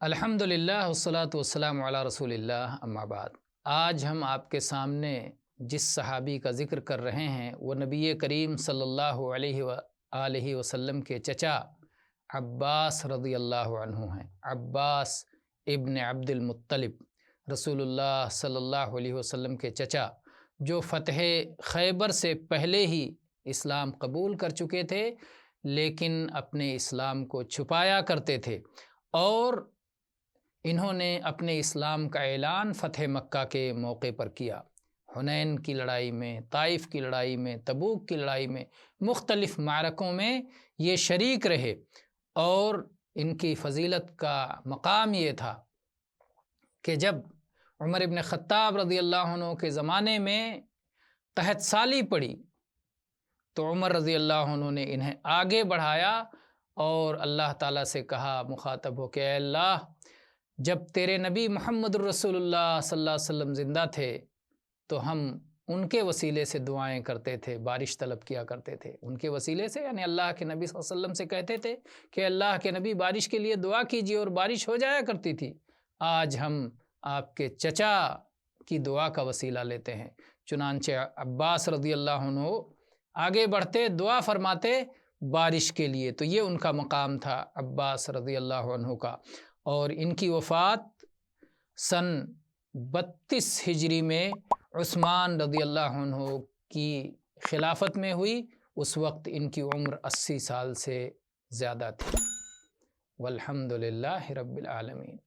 الحمدللہ والصلاۃ والسلام علی رسول اللہ اما بعد۔ آج ہم آپ کے سامنے جس صحابی کا ذکر کر رہے ہیں وہ نبی کریم صلی اللہ علیہ وآلہ وسلم کے چچا عباس رضی اللہ عنہ ہیں۔ عباس ابن عبد المطلب، رسول اللہ صلی اللہ علیہ وسلم کے چچا، جو فتح خیبر سے پہلے ہی اسلام قبول کر چکے تھے لیکن اپنے اسلام کو چھپایا کرتے تھے، اور انہوں نے اپنے اسلام کا اعلان فتح مکہ کے موقع پر کیا۔ حنین کی لڑائی میں، طائف کی لڑائی میں، تبوک کی لڑائی میں، مختلف معرکوں میں یہ شریک رہے، اور ان کی فضیلت کا مقام یہ تھا کہ جب عمر ابن خطاب رضی اللہ عنہ کے زمانے میں قحط سالی پڑی تو عمر رضی اللہ عنہ نے انہیں آگے بڑھایا اور اللہ تعالیٰ سے کہا مخاطب ہو کہ اے اللہ، جب تیرے نبی محمد الرسول اللہ صلی اللہ علیہ وسلم زندہ تھے تو ہم ان کے وسیلے سے دعائیں کرتے تھے، بارش طلب کیا کرتے تھے۔ ان کے وسیلے سے یعنی اللہ کے نبی صلی اللہ علیہ وسلم سے کہتے تھے کہ اللہ کے نبی بارش کے لیے دعا کیجیے، اور بارش ہو جایا کرتی تھی۔ آج ہم آپ کے چچا کی دعا کا وسیلہ لیتے ہیں۔ چنانچہ عباس رضی اللہ عنہ آگے بڑھتے، دعا فرماتے بارش کے لیے، تو یہ ان کا مقام تھا عباس رضی اللہ عنہ کا۔ اور ان کی وفات سن 32 ہجری میں عثمان رضی اللہ عنہ کی خلافت میں ہوئی۔ اس وقت ان کی عمر 80 سال سے زیادہ تھی۔ والحمد للہ رب العالمین۔